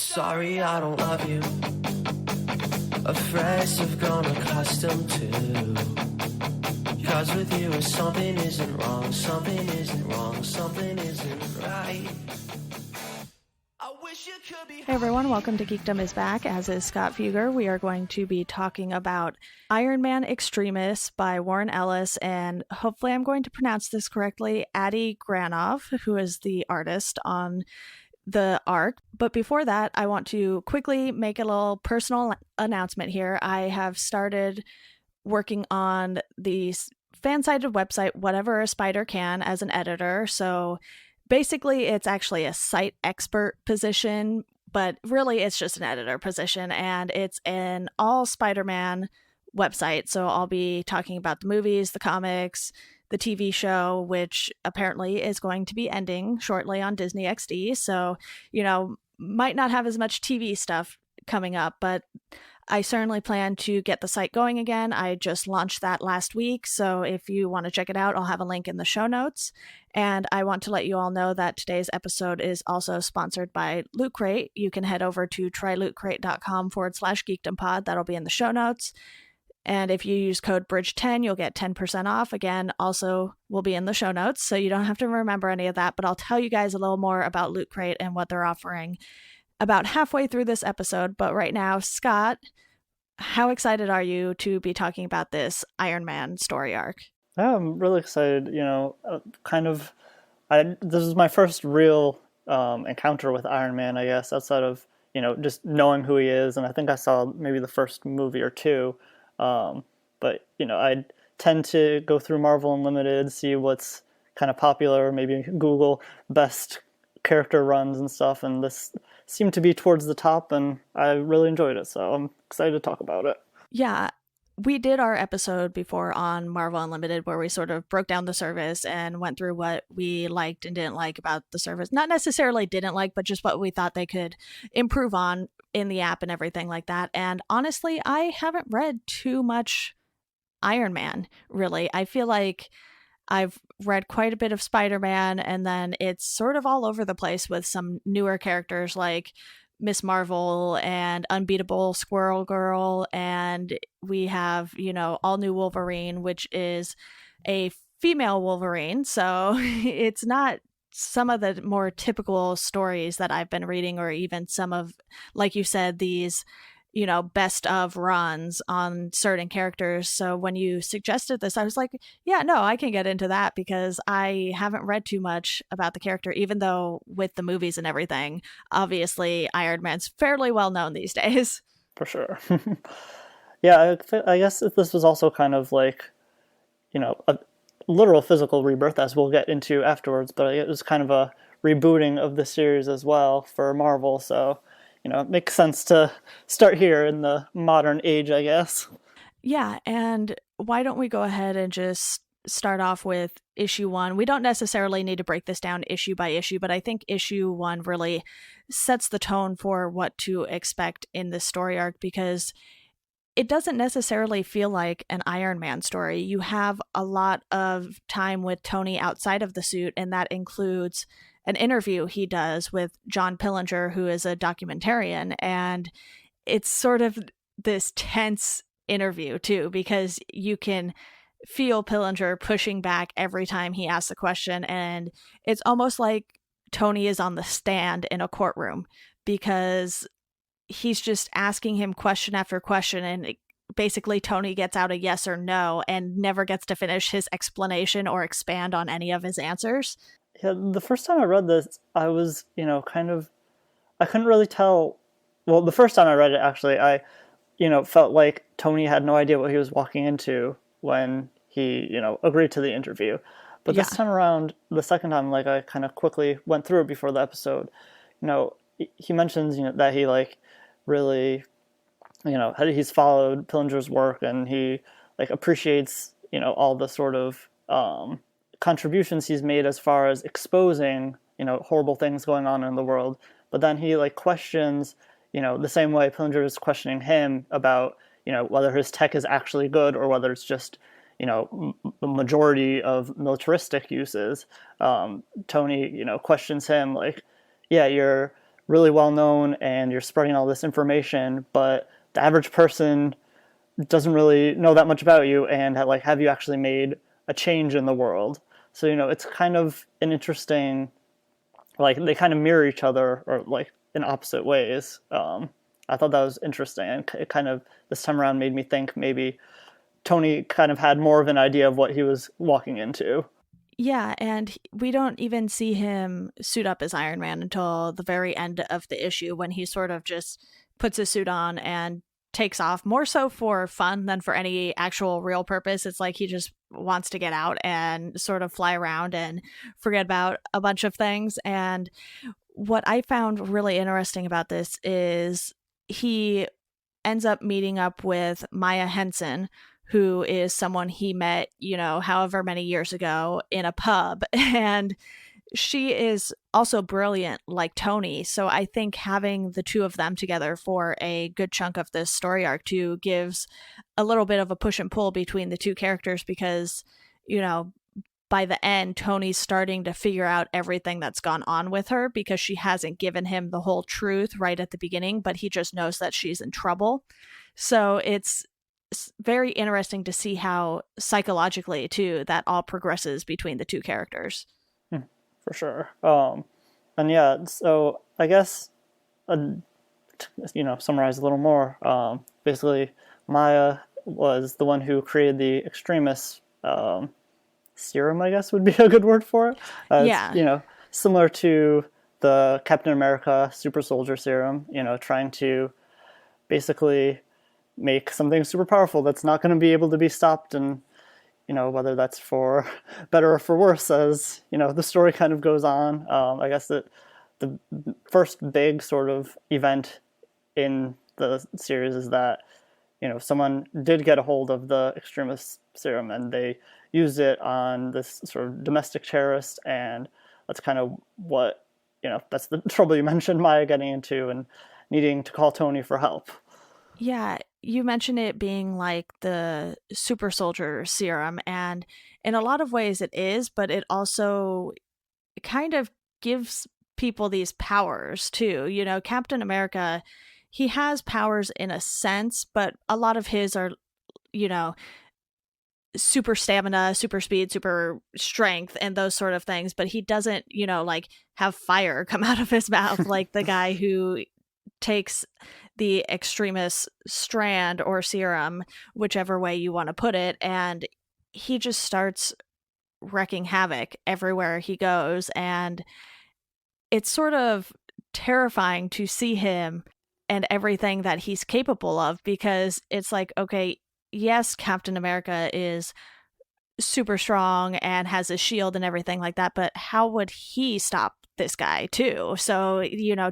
Sorry, I don't love you. Afraid I've grown accustomed to. Cause with you something isn't wrong, something isn't wrong, something isn't right. I wish you could be. Hey everyone, welcome to Geekdom is back, as is Scott Fugger. We are going to be talking about Iron Man Extremis by Warren Ellis, and hopefully I'm going to pronounce this correctly, Adi Granov, who is the artist on the arc. But before that, I want to quickly make a little personal announcement here. I have started working on the fan-sided website Whatever a Spider Can as an editor. So basically it's actually a site expert position, but really it's just an editor position, and it's an all Spider-Man website. So I'll be talking about the movies, the comics, the TV show, which apparently is going to be ending shortly on Disney XD. So, might not have as much TV stuff coming up, but I certainly plan to get the site going again. I just launched that last week. So if you want to check it out, I'll have a link in the show notes. And I want to let you all know that today's episode is also sponsored by Loot Crate. You can head over to trylootcrate.com/geekdompod. That'll be in the show notes. And if you use code BRIDGE10, you'll get 10% off. Again, also will be in the show notes, so you don't have to remember any of that. But I'll tell you guys a little more about Loot Crate and what they're offering about halfway through this episode. But right now, Scott, how excited are you to be talking about this Iron Man story arc? I'm really excited. This is my first real encounter with Iron Man, I guess, outside of, just knowing who he is. And I think I saw maybe the first movie or two. But I tend to go through Marvel Unlimited, see what's kind of popular, maybe Google best character runs and stuff. And this seemed to be towards the top, and I really enjoyed it. So I'm excited to talk about it. Yeah, we did our episode before on Marvel Unlimited where we sort of broke down the service and went through what we liked and didn't like about the service. Not necessarily didn't like, but just what we thought they could improve on in the app and everything like that. And honestly, I haven't read too much Iron Man, really. I feel like I've read quite a bit of Spider-Man, and then it's sort of all over the place with some newer characters like Miss Marvel and Unbeatable Squirrel Girl, and we have, All New Wolverine, which is a female Wolverine, so it's not some of the more typical stories that I've been reading, or even some of, like you said, these best of runs on certain characters. So when you suggested this, I was like, yeah, no, I can get into that, because I haven't read too much about the character, even though with the movies and everything, obviously Iron Man's fairly well known these days. For sure. Yeah, I guess this was also kind of like, a literal physical rebirth, as we'll get into afterwards, but it was kind of a rebooting of the series as well for Marvel. So it makes sense to start here in the modern age, I guess. Yeah, and why don't we go ahead and just start off with issue 1. We don't necessarily need to break this down issue by issue, but I think issue 1 really sets the tone for what to expect in this story arc, because it doesn't necessarily feel like an Iron Man story. You have a lot of time with Tony outside of the suit, and that includes an interview he does with John Pillinger, who is a documentarian. And it's sort of this tense interview too, because you can feel Pillinger pushing back every time he asks a question. And it's almost like Tony is on the stand in a courtroom, because he's just asking him question after question, and basically Tony gets out a yes or no and never gets to finish his explanation or expand on any of his answers. Yeah, the first time I read this, I was, I couldn't really tell. Well, the first time I read it, actually, I, felt like Tony had no idea what he was walking into when he, agreed to the interview. But this time around, the second time, like, I kind of quickly went through it before the episode. He mentions, that he, like, really, he's followed Pillinger's work, and he, like, appreciates, all the sort of contributions he's made as far as exposing, horrible things going on in the world. But then he, like, questions, the same way Pillinger is questioning him about, whether his tech is actually good or whether it's just, the majority of militaristic uses. Tony, questions him like, yeah, you're really well known and you're spreading all this information, but the average person doesn't really know that much about you, and like, have you actually made a change in the world? So, it's kind of an interesting, like, they kind of mirror each other, or like in opposite ways. I thought that was interesting, and it kind of this time around made me think maybe Tony kind of had more of an idea of what he was walking into. Yeah, and we don't even see him suit up as Iron Man until the very end of the issue, when he sort of just puts his suit on and takes off, more so for fun than for any actual real purpose. It's like he just wants to get out and sort of fly around and forget about a bunch of things. And what I found really interesting about this is he ends up meeting up with Maya Henson, who is someone he met, however many years ago in a pub. And she is also brilliant like Tony. So I think having the two of them together for a good chunk of this story arc too gives a little bit of a push and pull between the two characters, because, by the end, Tony's starting to figure out everything that's gone on with her, because she hasn't given him the whole truth right at the beginning, but he just knows that she's in trouble. So it's very interesting to see how psychologically too that all progresses between the two characters. For sure. And yeah, so I guess, summarize a little more. Basically, Maya was the one who created the Extremis serum, I guess would be a good word for it. Yeah. It's, similar to the Captain America super soldier serum, trying to basically make something super powerful that's not going to be able to be stopped, and whether that's for better or for worse as the story kind of goes on. I guess that the first big sort of event in the series is that someone did get a hold of the Extremis serum, and they used it on this sort of domestic terrorist, and that's kind of what that's the trouble you mentioned Maya getting into and needing to call Tony for help. Yeah, you mentioned it being like the super soldier serum, and in a lot of ways it is, but it also kind of gives people these powers too. Captain America, he has powers in a sense, but a lot of his are, super stamina, super speed, super strength, and those sort of things, but he doesn't, like have fire come out of his mouth like the guy who takes the Extremis strand or serum, whichever way you want to put it, and he just starts wrecking havoc everywhere he goes. And it's sort of terrifying to see him and everything that he's capable of, because it's like, okay, yes, Captain America is super strong and has a shield and everything like that, but how would he stop this guy too? So,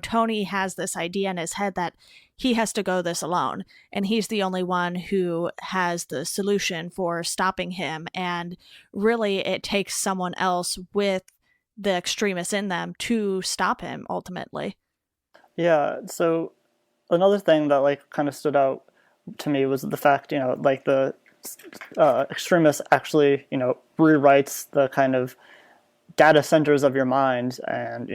Tony has this idea in his head that he has to go this alone, and he's the only one who has the solution for stopping him. And really, it takes someone else with the Extremis in them to stop him ultimately. Yeah, so another thing that like kind of stood out to me was the fact, like the Extremis actually, rewrites the kind of data centers of your mind. And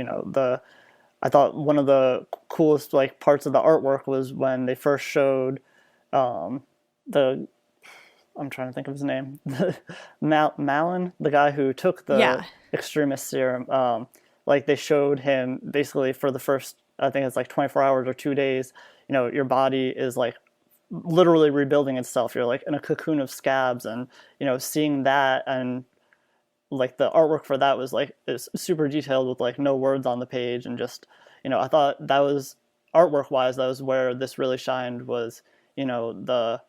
I thought one of the coolest like parts of the artwork was when they first showed the I'm trying to think of his name, Malin, the guy who took the Extremis serum. Like they showed him basically for the first, I think it's like 24 hours or 2 days, your body is like literally rebuilding itself. You're like in a cocoon of scabs, and seeing that, and like the artwork for that was like is super detailed with like no words on the page, and just I thought that was artwork wise, that was where this really shined, was the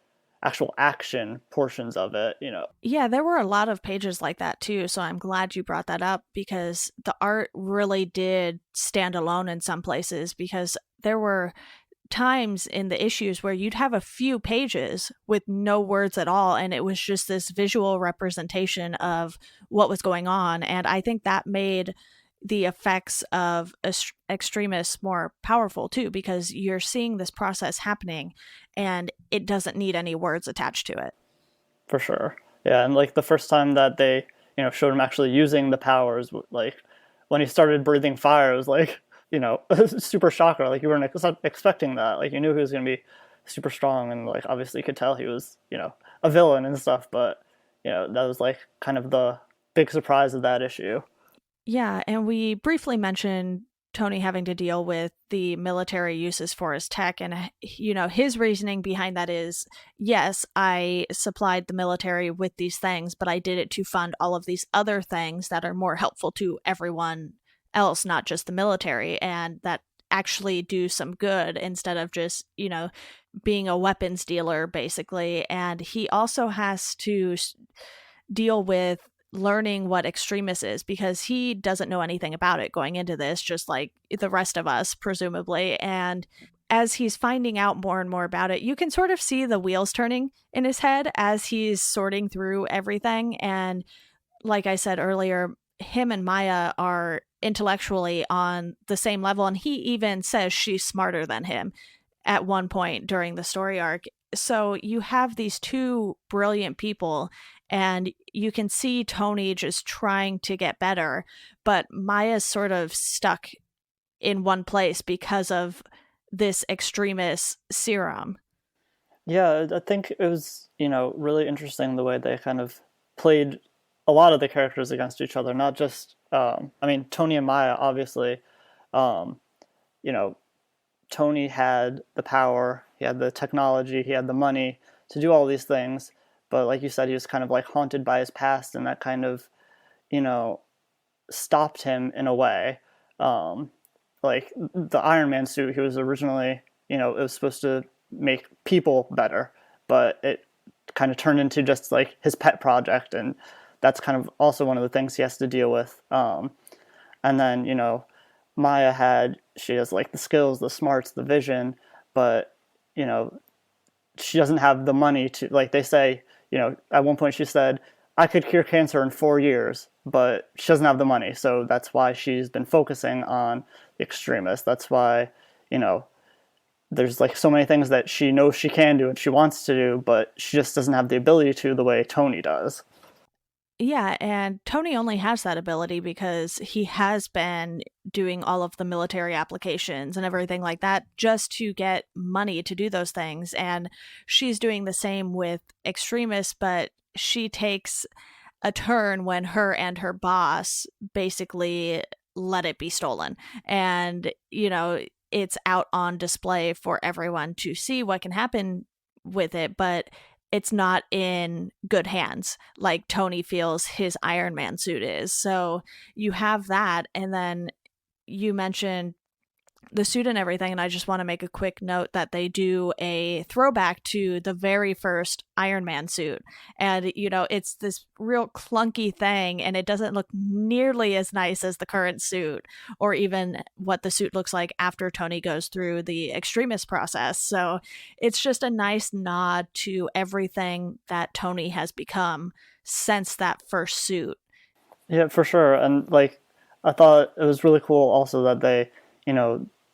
actual action portions of it. Yeah, there were a lot of pages like that too, so I'm glad you brought that up, because the art really did stand alone in some places, because there were times in the issues where you'd have a few pages with no words at all, and it was just this visual representation of what was going on. And I think that made the effects of Extremis more powerful too, because you're seeing this process happening and it doesn't need any words attached to it. For sure. Yeah, and like the first time that they showed him actually using the powers, like when he started breathing fire, it was like a super shocker. Like you weren't expecting that. Like you knew he was going to be super strong, and like obviously you could tell he was a villain and stuff. But that was like kind of the big surprise of that issue. Yeah, and we briefly mentioned Tony having to deal with the military uses for his tech. And, his reasoning behind that is, yes, I supplied the military with these things, but I did it to fund all of these other things that are more helpful to everyone else, not just the military, and that actually do some good instead of just, being a weapons dealer, basically. And he also has to deal with learning what Extremis is because he doesn't know anything about it going into this, just like the rest of us, presumably. And as he's finding out more and more about it, you can sort of see the wheels turning in his head as he's sorting through everything. And like I said earlier, him and Maya are intellectually on the same level. And he even says she's smarter than him at one point during the story arc. So you have these two brilliant people, and you can see Tony just trying to get better, but Maya's sort of stuck in one place because of this Extremis serum. Yeah, I think it was, really interesting the way they kind of played a lot of the characters against each other, not just, Tony and Maya, obviously, you know, Tony had the power, he had the technology, he had the money to do all these things. But like you said, he was kind of like haunted by his past, and that kind of, you know, stopped him in a way. Like the Iron Man suit, he was originally, it was supposed to make people better, but it kind of turned into just like his pet project. And that's kind of also one of the things he has to deal with. And then, Maya she has like the skills, the smarts, the vision, but, she doesn't have the money to, like they say, at one point she said, I could cure cancer in 4 years, but she doesn't have the money. So that's why she's been focusing on the Extremis. That's why, there's like so many things that she knows she can do and she wants to do, but she just doesn't have the ability to the way Tony does. Yeah, and Tony only has that ability because he has been doing all of the military applications and everything like that just to get money to do those things. And she's doing the same with Extremis, but she takes a turn when her and her boss basically let it be stolen. And, it's out on display for everyone to see what can happen with it, but it's not in good hands like Tony feels his Iron Man suit is. So you have that, and then you mentioned the suit and everything, and I just want to make a quick note that they do a throwback to the very first Iron Man suit. And, it's this real clunky thing, and it doesn't look nearly as nice as the current suit, or even what the suit looks like after Tony goes through the Extremis process. So it's just a nice nod to everything that Tony has become since that first suit. Yeah, for sure. And like, I thought it was really cool also that they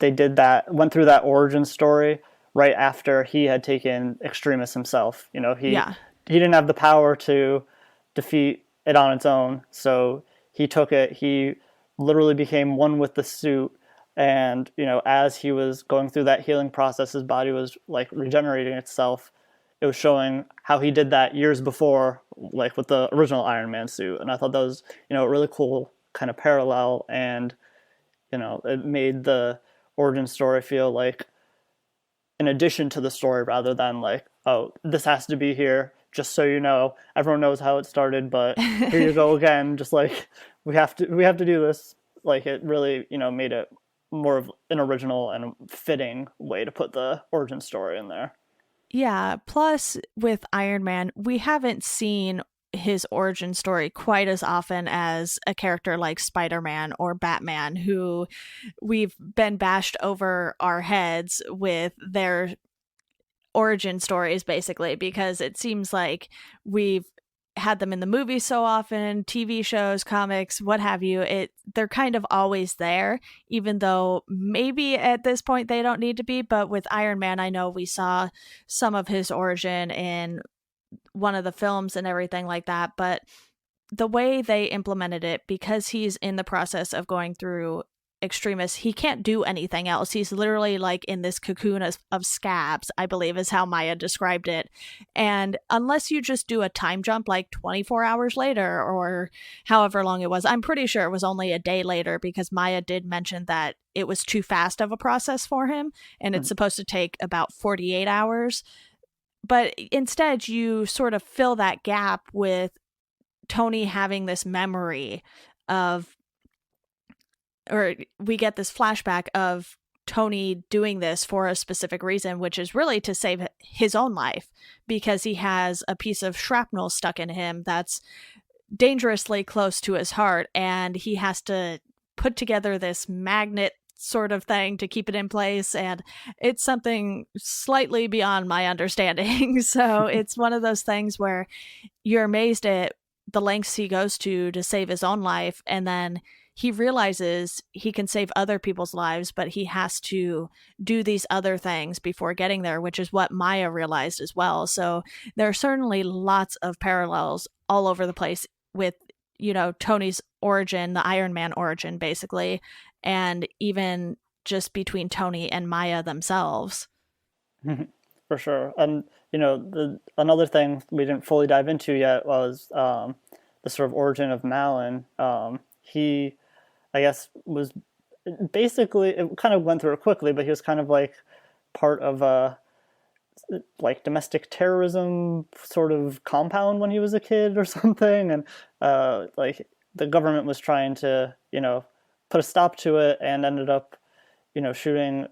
did that, went through that origin story right after he had taken Extremis himself. He didn't have the power to defeat it on its own, so he took it. He literally became one with the suit, and as he was going through that healing process, his body was like regenerating itself. It was showing how he did that years before, like with the original Iron Man suit, and I thought that was a really cool kind of parallel, and it made the origin story feel like an addition to the story rather than like, oh, this has to be here just so everyone knows how it started, but here you go again, just like we have to do this. Like it really made it more of an original and fitting way to put the origin story in there. Yeah, plus with Iron Man, we haven't seen his origin story quite as often as a character like Spider-Man or Batman, who we've been bashed over our heads with their origin stories, basically, because it seems like we've had them in the movies so often, TV shows, comics, what have you. They're kind of always there, even though maybe at this point they don't need to be. But with Iron Man, I know we saw some of his origin in one of the films and everything like that, but the way they implemented it, because he's in the process of going through Extremis, he can't do anything else. He's literally like in this cocoon of scabs, I believe is how Maya described it. And unless you just do a time jump like 24 hours later or however long it was, I'm pretty sure it was only a day later because Maya did mention that it was too fast of a process for him and it's supposed to take about 48 hours. But instead, you sort of fill that gap with Tony having this memory of, or we get this flashback of Tony doing this for a specific reason, which is really to save his own life because he has a piece of shrapnel stuck in him that's dangerously close to his heart, and he has to put together this magnet sort of thing to keep it in place, and it's something slightly beyond my understanding. So it's one of those things where you're amazed at the lengths he goes to save his own life, and then he realizes he can save other people's lives, but he has to do these other things before getting there, which is what Maya realized as well. So there are certainly lots of parallels all over the place with, you know, Tony's origin, the Iron Man origin, basically, and even just between Tony and Maya themselves. For sure. And, you know, another thing we didn't fully dive into yet was the sort of origin of Malin. He, I guess, was basically, it kind of went through it quickly, but he was kind of like part of a like domestic terrorism sort of compound when he was a kid or something. And like the government was trying to, you know, put a stop to it and ended up, you know, shooting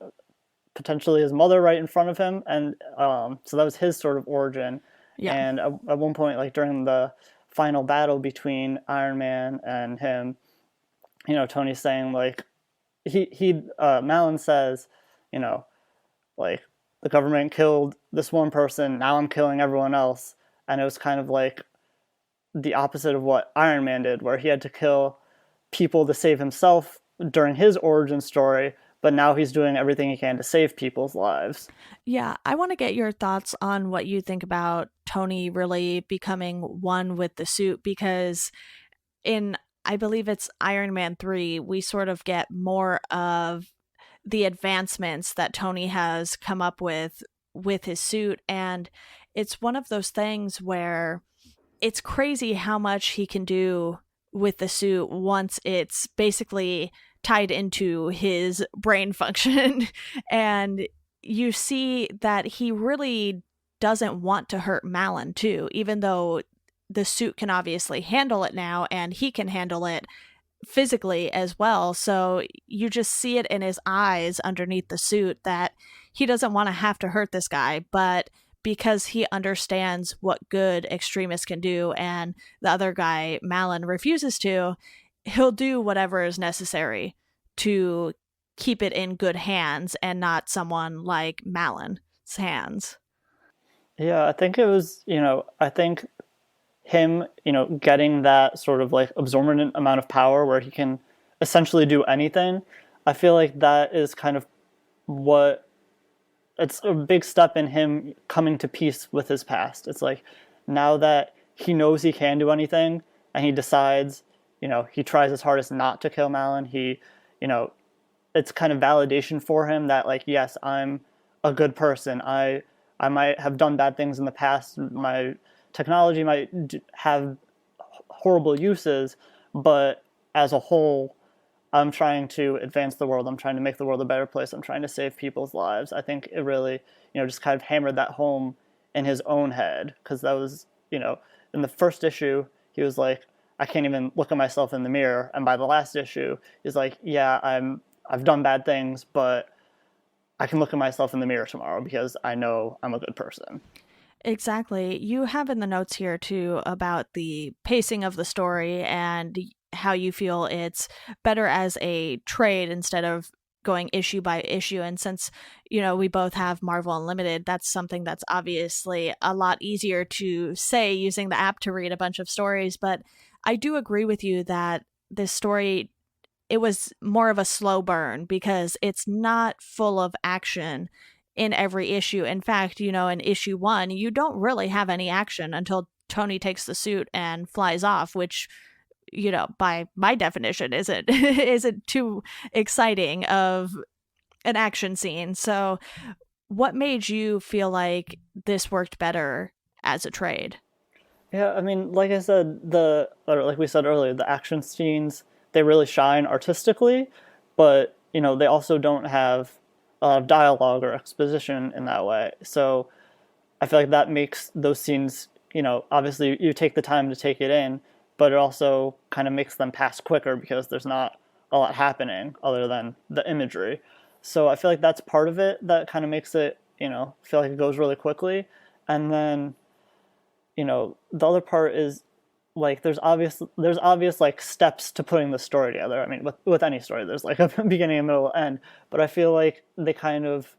potentially his mother right in front of him. And so that was his sort of origin. Yeah. And at one point, like during the final battle between Iron Man and him, you know, Tony's saying like, Malin says, you know, like the government killed this one person, now I'm killing everyone else. And it was kind of like the opposite of what Iron Man did, where he had to kill people to save himself during his origin story, but now he's doing everything he can to save people's lives. Yeah, I want to get your thoughts on what you think about Tony really becoming one with the suit, because in, I believe it's Iron Man 3, we sort of get more of the advancements that Tony has come up with his suit. And it's one of those things where it's crazy how much he can do with the suit once it's basically tied into his brain function. And you see that he really doesn't want to hurt Malin too, even though the suit can obviously handle it now and he can handle it physically as well. So you just see it in his eyes underneath the suit that he doesn't want to have to hurt this guy, but because he understands what good Extremis can do and the other guy, Malin, refuses to, he'll do whatever is necessary to keep it in good hands and not someone like Malin's hands. Yeah, I think it was, you know, I think him, you know, getting that sort of like absorbent amount of power where he can essentially do anything, I feel like that is kind of what, it's a big step in him coming to peace with his past. It's like now that he knows he can do anything and he decides, you know, he tries his hardest not to kill Malin. He, you know, it's kind of validation for him that like, yes, I'm a good person. I might have done bad things in the past. My technology might have horrible uses, but as a whole, I'm trying to advance the world. I'm trying to make the world a better place. I'm trying to save people's lives. I think it really, you know, just kind of hammered that home in his own head, because that was, you know, in the first issue, he was like, I can't even look at myself in the mirror. And by the last issue, he's like, yeah, I've done bad things, but I can look at myself in the mirror tomorrow because I know I'm a good person. Exactly. You have in the notes here too about the pacing of the story and how you feel it's better as a trade instead of going issue by issue. And since, you know, we both have Marvel Unlimited, that's something that's obviously a lot easier to say using the app to read a bunch of stories. But I do agree with you that this story, it was more of a slow burn because it's not full of action in every issue. In fact, you know, in issue 1, you don't really have any action until Tony takes the suit and flies off, which, by my definition, isn't too exciting of an action scene. So what made you feel like this worked better as a trade? Yeah, I mean, like I said, or like we said earlier, the action scenes, they really shine artistically, but they also don't have a lot of dialogue or exposition in that way. So I feel like that makes those scenes, obviously you take the time to take it in, but it also kind of makes them pass quicker because there's not a lot happening other than the imagery. So I feel like that's part of it that kind of makes it, feel like it goes really quickly. And then, the other part is like there's obvious like steps to putting the story together. I mean, with any story, there's like a beginning, a middle, end. But I feel like they kind of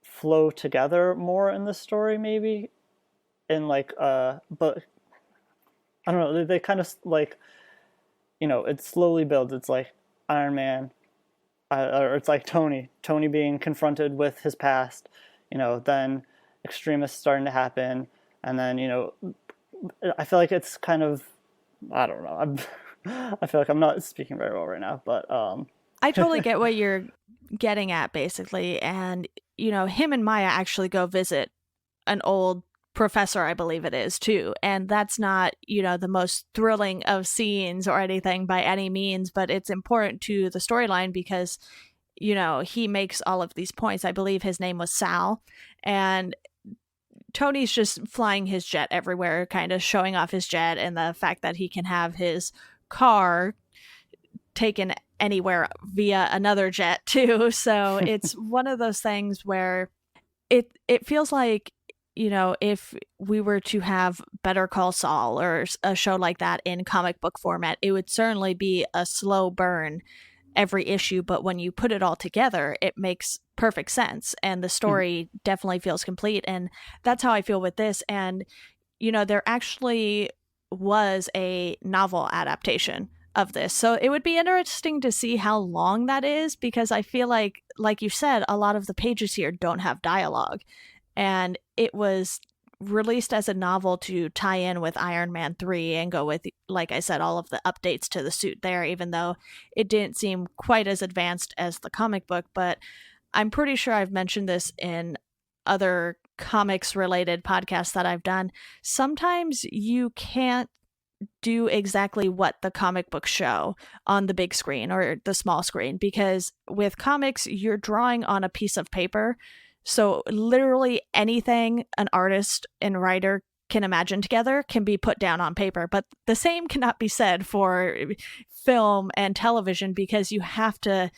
flow together more in the story, maybe. In like, but I don't know. They kind of like, it slowly builds. It's like Iron Man, or it's like Tony being confronted with his past. Then Extremis starting to happen, and then I feel like it's kind of, I don't know. I feel like I'm not speaking very well right now, but I totally get what you're getting at, basically. And, him and Maya actually go visit an old professor, I believe it is, too. And that's not, the most thrilling of scenes or anything by any means, but it's important to the storyline because, he makes all of these points. I believe his name was Sal. And Tony's just flying his jet everywhere, kind of showing off his jet and the fact that he can have his car taken anywhere via another jet too. So it's one of those things where it feels like, if we were to have Better Call Saul or a show like that in comic book format, it would certainly be a slow burn every issue, but when you put it all together, it makes perfect sense and the story definitely feels complete. And that's how I feel with this. And there actually was a novel adaptation of this, so it would be interesting to see how long that is, because I feel like you said, a lot of the pages here don't have dialogue, and it was released as a novel to tie in with Iron Man 3 and go with, like I said, all of the updates to the suit there, even though it didn't seem quite as advanced as the comic book. But I'm pretty sure I've mentioned this in other comics related podcasts that I've done. Sometimes you can't do exactly what the comic books show on the big screen or the small screen, because with comics, you're drawing on a piece of paper. So literally anything an artist and writer can imagine together can be put down on paper. But the same cannot be said for film and television, because you have to,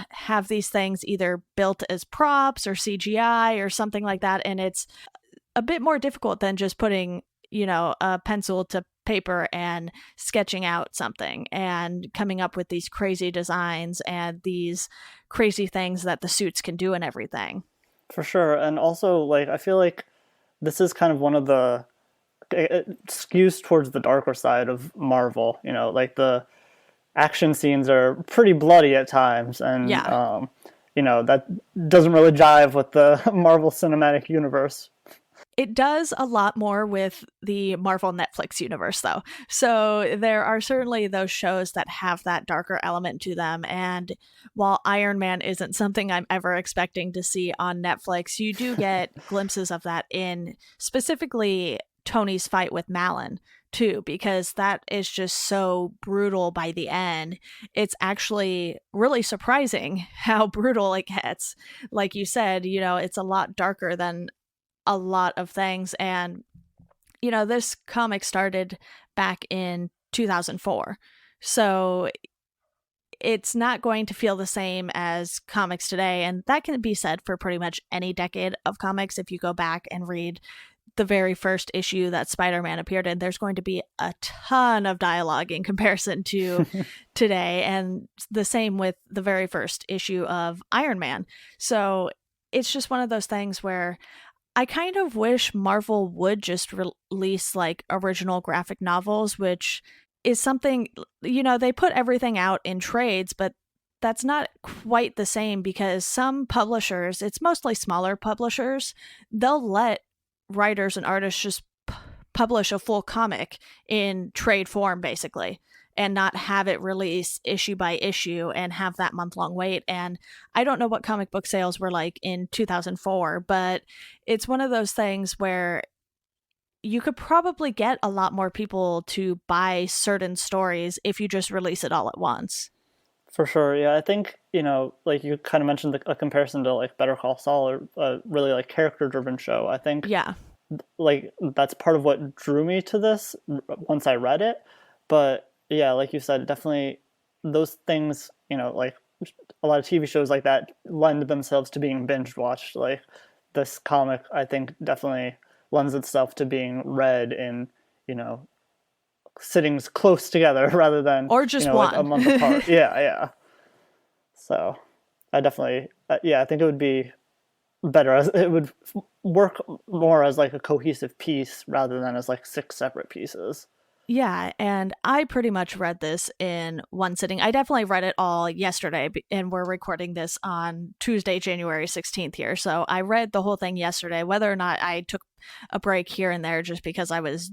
have these things either built as props or CGI or something like that. And it's a bit more difficult than just putting, a pencil to paper and sketching out something and coming up with these crazy designs and these crazy things that the suits can do and everything. For sure. And also, like, I feel like this is kind of one of the, it skews towards the darker side of Marvel. Like the action scenes are pretty bloody at times, and yeah. That doesn't really jive with the Marvel Cinematic Universe. It does a lot more with the Marvel Netflix universe, though. So there are certainly those shows that have that darker element to them. And while Iron Man isn't something I'm ever expecting to see on Netflix, you do get glimpses of that in specifically Tony's fight with Malin, too, because that is just so brutal by the end. It's actually really surprising how brutal it gets. Like you said, it's a lot darker than a lot of things. And, this comic started back in 2004. So it's not going to feel the same as comics today. And that can be said for pretty much any decade of comics. If you go back and read the very first issue that Spider-Man appeared in, there's going to be a ton of dialogue in comparison to today. And the same with the very first issue of Iron Man. So it's just one of those things where I kind of wish Marvel would just release like original graphic novels, which is something, they put everything out in trades, but that's not quite the same, because some publishers, it's mostly smaller publishers, they'll let writers and artists just publish a full comic in trade form, basically, and not have it release issue by issue and have that month-long wait. And I don't know what comic book sales were like in 2004, but it's one of those things where you could probably get a lot more people to buy certain stories if you just release it all at once. For sure, yeah. I think, like you kind of mentioned a comparison to like Better Call Saul, or a really like character-driven show. I think Yeah. like that's part of what drew me to this once I read it. But yeah, like you said, definitely those things, like a lot of TV shows like that lend themselves to being binge watched. Like this comic, I think definitely lends itself to being read in, sittings close together rather than, Or just like a one. month apart. Yeah, yeah. So I definitely, I think it would be better as it would work more as like a cohesive piece rather than as like 6 separate pieces. Yeah, and I pretty much read this in one sitting. I definitely read it all yesterday, and we're recording this on Tuesday, January 16th here. So I read the whole thing yesterday, whether or not I took a break here and there just because I was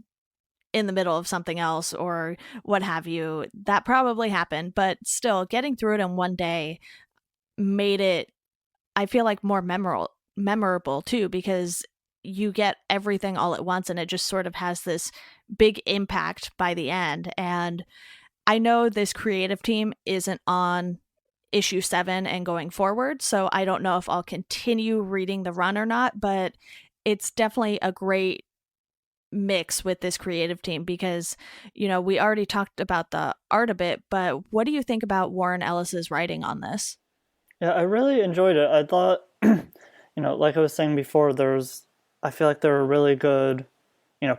in the middle of something else or what have you. That probably happened, but still, getting through it in one day made it, I feel like, more memorable too, because you get everything all at once and it just sort of has this big impact by the end. And I know this creative team isn't on issue 7 and going forward, so I don't know if I'll continue reading the run or not, but it's definitely a great mix with this creative team because, we already talked about the art a bit, but what do you think about Warren Ellis's writing on this? Yeah, I really enjoyed it. I thought, like I was saying before, I feel like there were really good,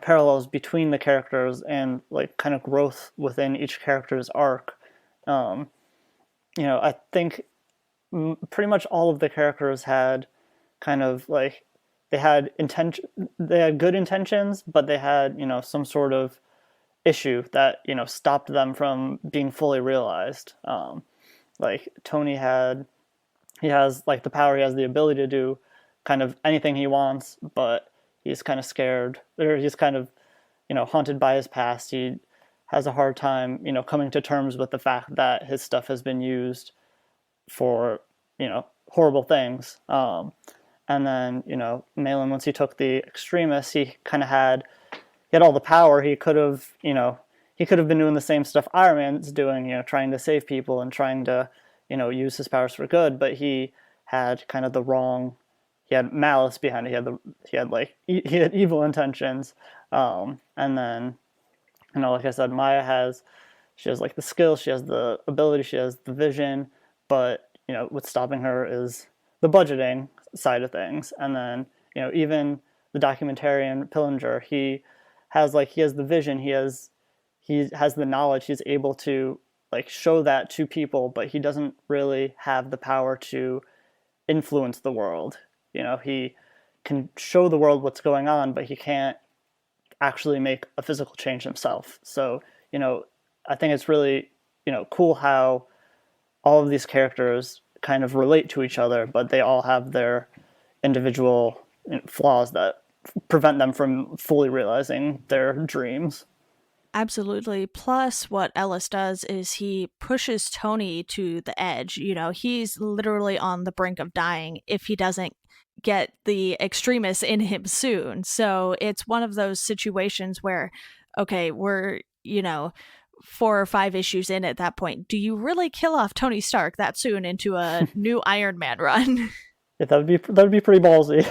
parallels between the characters and like kind of growth within each character's arc. I think pretty much all of the characters had kind of like they had good intentions, but they had, some sort of issue that, stopped them from being fully realized. Like Tony he has like the power, he has the ability to do kind of anything he wants, but he's kind of scared, or he's kind of, haunted by his past. He has a hard time, coming to terms with the fact that his stuff has been used for, horrible things. And then, Malin, once he took the Extremis, he had all the power. He could have been doing the same stuff Iron Man's doing, trying to save people and trying to, use his powers for good, but he had kind of he had malice behind it. He had evil intentions. And then, like I said, she has like the skill, she has the ability, she has the vision, but, what's stopping her is the budgeting side of things. And then, even the documentarian Pillinger, he has the vision, he has the knowledge, he's able to like show that to people, but he doesn't really have the power to influence the world. He can show the world what's going on, but he can't actually make a physical change himself. So, I think it's really, cool how all of these characters kind of relate to each other, but they all have their individual flaws that prevent them from fully realizing their dreams. Absolutely. Plus, what Ellis does is he pushes Tony to the edge. He's literally on the brink of dying if he doesn't get the Extremis in him soon. So it's one of those situations where, okay, we're, 4 or 5 issues in at that point. Do you really kill off Tony Stark that soon into a new Iron Man run? Yeah, that would be pretty ballsy.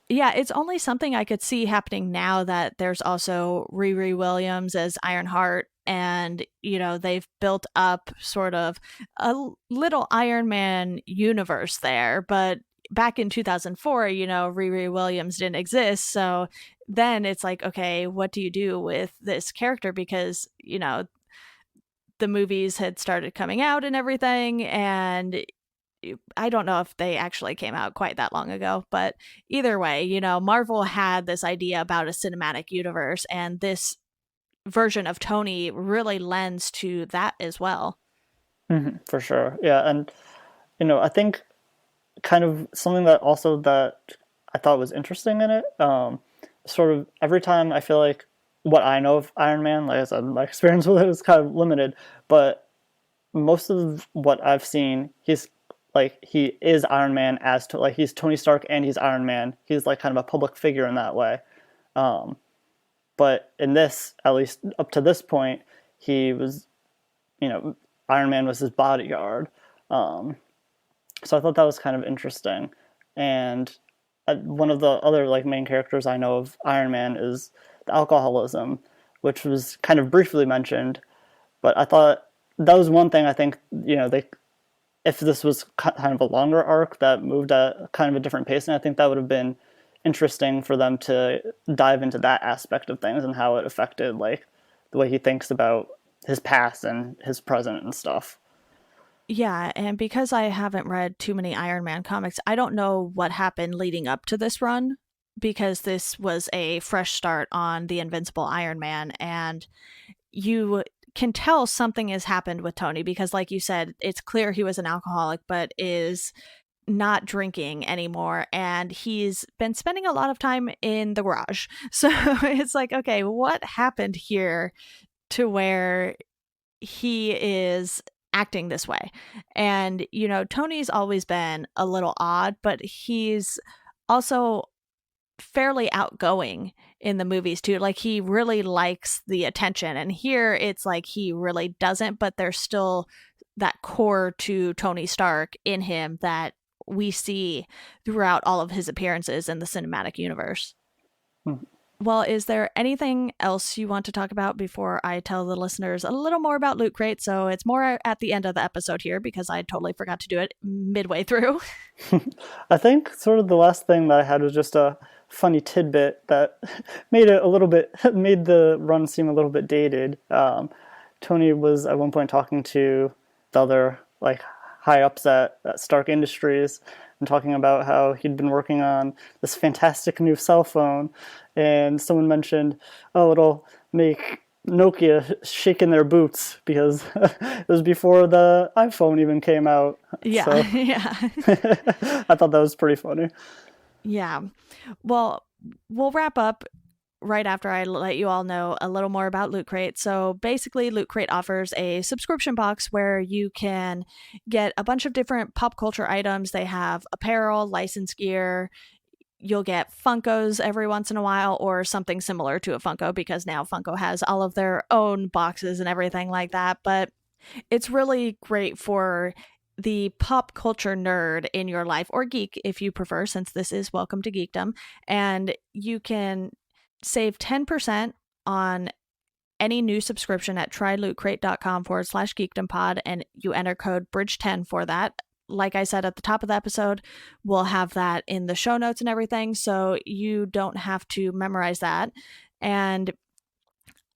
Yeah, it's only something I could see happening now that there's also Riri Williams as Ironheart, and, they've built up sort of a little Iron Man universe there. But back in 2004, Riri Williams didn't exist. So then it's like, okay, what do you do with this character? Because, the movies had started coming out and everything, and I don't know if they actually came out quite that long ago, but either way, Marvel had this idea about a cinematic universe, and this version of Tony really lends to that as well. Mm-hmm, for sure. Yeah. And, I think kind of something that I thought was interesting in it, sort of every time I feel like what I know of Iron Man, like I said, my experience with it is kind of limited, but most of what I've seen, he is Iron Man as to like he's Tony Stark and he's Iron Man. He's like kind of a public figure in that way. But in this, at least up to this point, he was, Iron Man was his bodyguard. So I thought that was kind of interesting. And one of the other like main characters I know of Iron Man is the alcoholism, which was kind of briefly mentioned. But I thought that was one thing I think, they if this was kind of a longer arc that moved at kind of a different pace, and I think that would have been interesting for them to dive into that aspect of things and how it affected like the way he thinks about his past and his present and stuff. Yeah, and because I haven't read too many Iron Man comics, I don't know what happened leading up to this run, because this was a fresh start on the Invincible Iron Man, and you can tell something has happened with Tony because, like you said, it's clear he was an alcoholic but is not drinking anymore, and he's been spending a lot of time in the garage. So it's like, okay, what happened here to where he is acting this way? And Tony's always been a little odd, but he's also fairly outgoing in the movies too. Like, he really likes the attention, and here it's like he really doesn't, but there's still that core to Tony Stark in him that we see throughout all of his appearances in the cinematic universe. Well, is there anything else you want to talk about before I tell the listeners a little more about Loot Crate? So it's more at the end of the episode here, because I totally forgot to do it midway through. I think sort of the last thing that I had was just a funny tidbit that made the run seem a little bit dated. Tony was at one point talking to the other like high ups at Stark Industries and talking about how he'd been working on this fantastic new cell phone, and someone mentioned, oh, it'll make Nokia shake in their boots because it was before the iPhone even came out. Yeah, so, yeah. I thought that was pretty funny. Yeah. Well, we'll wrap up right after I let you all know a little more about Loot Crate. So basically, Loot Crate offers a subscription box where you can get a bunch of different pop culture items. They have apparel, licensed gear. You'll get Funkos every once in a while, or something similar to a Funko, because now Funko has all of their own boxes and everything like that. But it's really great for the pop culture nerd in your life, or geek if you prefer, since this is Welcome to Geekdom. And you can save 10% on any new subscription at trylootcrate.com/geekdompod, and you enter code BRIDGE10 for that. Like I said at the top of the episode, we'll have that in the show notes and everything, so you don't have to memorize that. And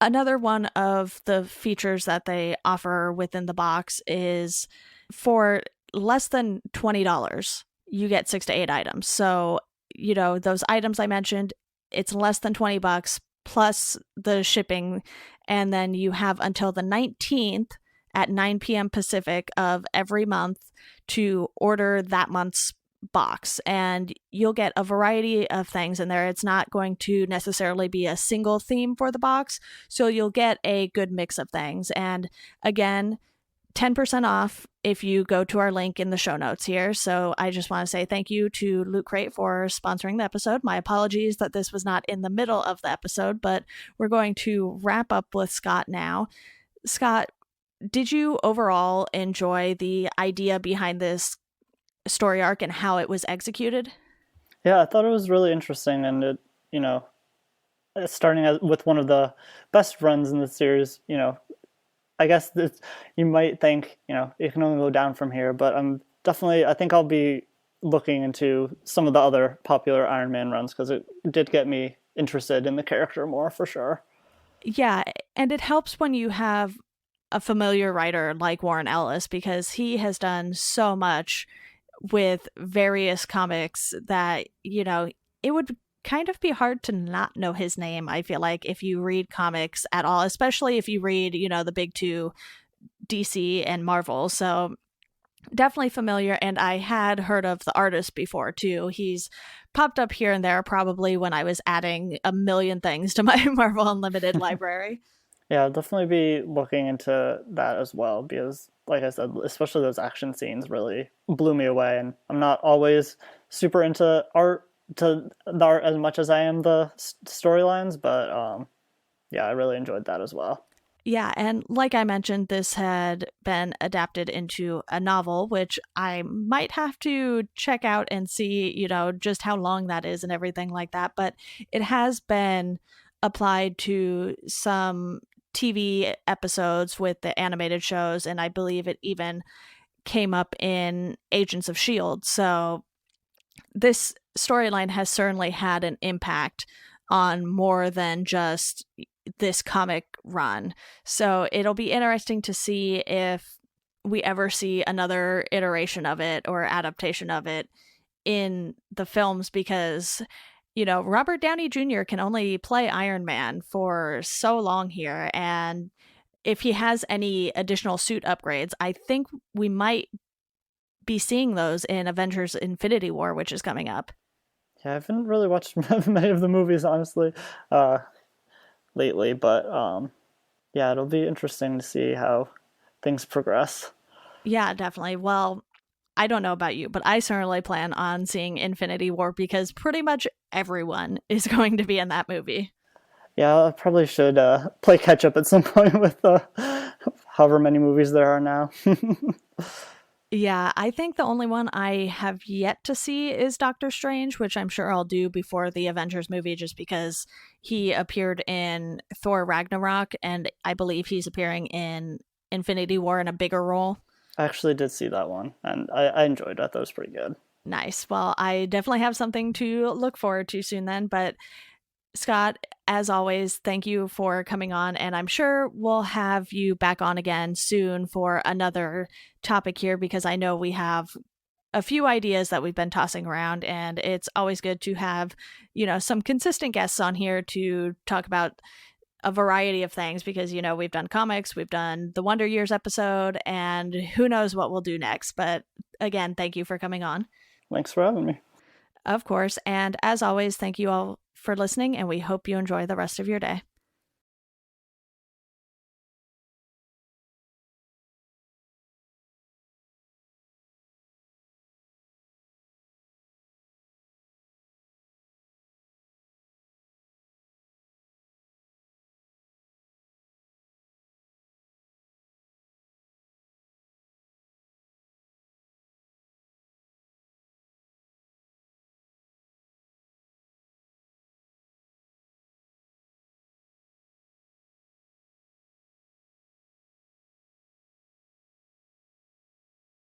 another one of the features that they offer within the box is for less than $20, you get 6 to 8 items. So, those items I mentioned, it's less than $20 plus the shipping. And then you have until the 19th at 9 p.m. Pacific of every month to order that month's box, and you'll get a variety of things in there. It's not going to necessarily be a single theme for the box, so you'll get a good mix of things. And again, 10% off if you go to our link in the show notes here. So I just want to say thank you to Loot Crate for sponsoring the episode. My apologies that this was not in the middle of the episode, but we're going to wrap up with Scott now. Scott, did you overall enjoy the idea behind this story arc and how it was executed? Yeah, I thought it was really interesting, and it, starting with one of the best runs in the series, I guess you might think, it can only go down from here, but I think I'll be looking into some of the other popular Iron Man runs, because it did get me interested in the character more, for sure. Yeah, and it helps when you have a familiar writer like Warren Ellis, because he has done so much with various comics that, it would kind of be hard to not know his name, I feel like, if you read comics at all, especially if you read, the big two, DC and Marvel. So definitely familiar, and I had heard of the artist before too. He's popped up here and there probably when I was adding a million things to my Marvel Unlimited library. Yeah, I'll definitely be looking into that as well because, like I said, especially those action scenes really blew me away. And I'm not always super into the art as much as I am the storylines, but yeah, I really enjoyed that as well. Yeah, and like I mentioned, this had been adapted into a novel, which I might have to check out and see, just how long that is and everything like that. But it has been applied to some TV episodes with the animated shows, and I believe it even came up in Agents of S.H.I.E.L.D. So this storyline has certainly had an impact on more than just this comic run. So it'll be interesting to see if we ever see another iteration of it or adaptation of it in the films because Robert Downey Jr. can only play Iron Man for so long here, and if he has any additional suit upgrades, I think we might be seeing those in Avengers Infinity War, which is coming up. Yeah, I haven't really watched many of the movies honestly lately, but yeah, it'll be interesting to see how things progress. Yeah, definitely. Well, I don't know about you, but I certainly plan on seeing Infinity War because pretty much everyone is going to be in that movie. Yeah, I probably should play catch up at some point with however many movies there are now. Yeah, I think the only one I have yet to see is Doctor Strange, which I'm sure I'll do before the Avengers movie just because he appeared in Thor Ragnarok and I believe he's appearing in Infinity War in a bigger role. I actually did see that one, and I enjoyed it. I thought it was pretty good. Nice. Well, I definitely have something to look forward to soon then, but Scott, as always, thank you for coming on, and I'm sure we'll have you back on again soon for another topic here because I know we have a few ideas that we've been tossing around, and it's always good to have, some consistent guests on here to talk about a variety of things because, we've done comics, we've done the Wonder Years episode, and who knows what we'll do next. But again, thank you for coming on. Thanks for having me. Of course. And as always, thank you all for listening, and we hope you enjoy the rest of your day.